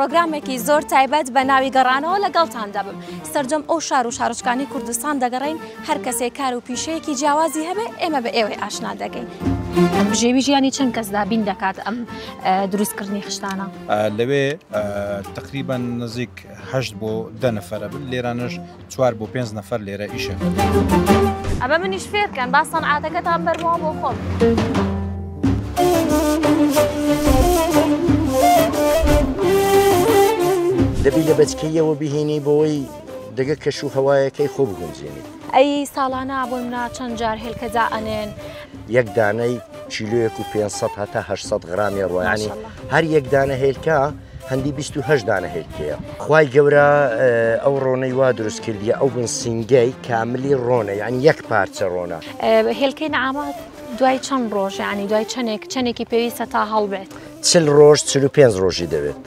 پرۆگرامێکی زۆر تایبەت بە ناوی گەڕانەوە لەگەڵتان دەبم. سەرجەم ئەو شار و شارۆچکانی کوردستان دەگەڕین، هەر کەسێک کار و پیشەیەکی جیاوازی هەبێ ئێمە بە ئێوەی ئاشنا دەکەین. بژێوی ژیانی چەند کەسدا بین دەکات ئەم دروستکردنی خشتانە؟ لەوێ تقریبا نزیک 8 بۆ 10 نەفەرە بن، لێرانش 4 بۆ 5 نەفەر لێرە ئیشە. ئەمە منیش فێرکەن با سەنعاتەکەتان بەرمەوە بۆ خۆم. دەبی لە بەچکەیەوە بهێنی بۆەوەی دەگە کەش و هەوایەکەی خۆ بگونجێنی. ئەی ساڵانە بۆ منە چەند جار هێلکەجا ئەنێن؟ یەک دانەی کیلۆیەک و 500 هەتا 800 غرامی ڕۆیانی هەر یەک دانە هێلکە هەندی 28 دانە هێلکەیە. خوای گەورە ئەو ڕۆنەی وا دروست کردیە، ئەو بن سینگەی کاملی ڕۆنە، یعنی یەک پارچە ڕۆنە. هێلکەی نەعامات دوای چەند ڕۆژ، ینی دوای چەندێکی پێویستە تا هەڵبێت؟ 40 ڕۆژ 45 ڕۆژی دەوێت.